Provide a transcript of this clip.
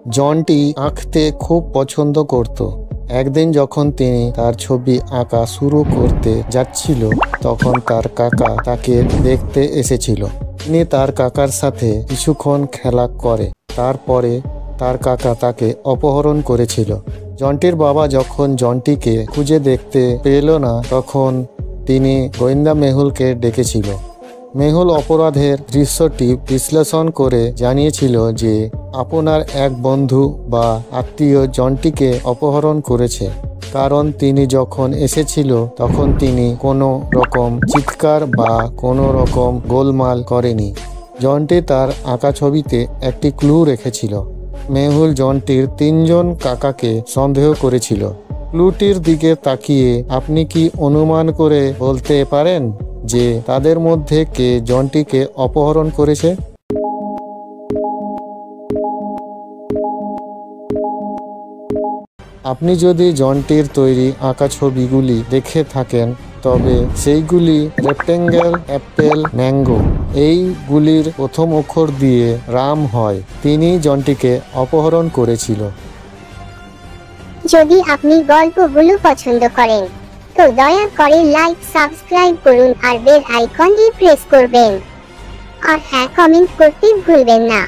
Jonty আঁকতে খুব পছন্দ করত। একদিন যখন তিনি তার ছবি আঁকা শুরু করতে যাচ্ছিল, তখন তার কাকা তাকে দেখতে এসেছিল। তিনি তার কাকার সাথে কিছুক্ষণ খেলা করে, তারপরে তার কাকা তাকে অপহরণ করেছিল। জন্টির বাবা যখন জন্টিকে খুঁজে দেখতে পেল না, তখন তিনি গোয়েন্দা মেহুলকে ডেকেছিল। মেহুল অপরাধের দৃশ্যটি বিশ্লেষণ করে জানিয়েছিল যে আপনার এক বন্ধু বা আত্মীয় জন্টিকে অপহরণ করেছে, কারণ তিনি যখন এসেছিল তখন তিনি কোনো রকম চিৎকার বা কোনো রকম গোলমাল করেনি। জন্টি তার আঁকা ছবিতে একটি ক্লু রেখেছিল। মেহুল জন্টির 3জন কাকাকে সন্দেহ করেছিল। ক্লুটির দিকে তাকিয়ে আপনি কি অনুমান করে বলতে পারেন যে তাদের মধ্যে কে জন্টিকে অপহরণ করেছে? আপনি যদি জন্টির তৈরি আঁকা ছবিগুলি দেখে থাকেন, তবে সেইগুলি রেক্টেঙ্গেল, অ্যাপেল, ম্যাঙ্গো এইগুলির প্রথম অক্ষর দিয়ে রাম হয়। তিনি জন্টিকে অপহরণ করেছিল। যদি আপনি গল্পগুলো পছন্দ করেন, তো দয়া করে লাইক, সাবস্ক্রাইব করুন আর বেল আইকনটি প্রেস করবেন। আর হ্যাঁ, কমেন্ট করতে ভুলবেন না।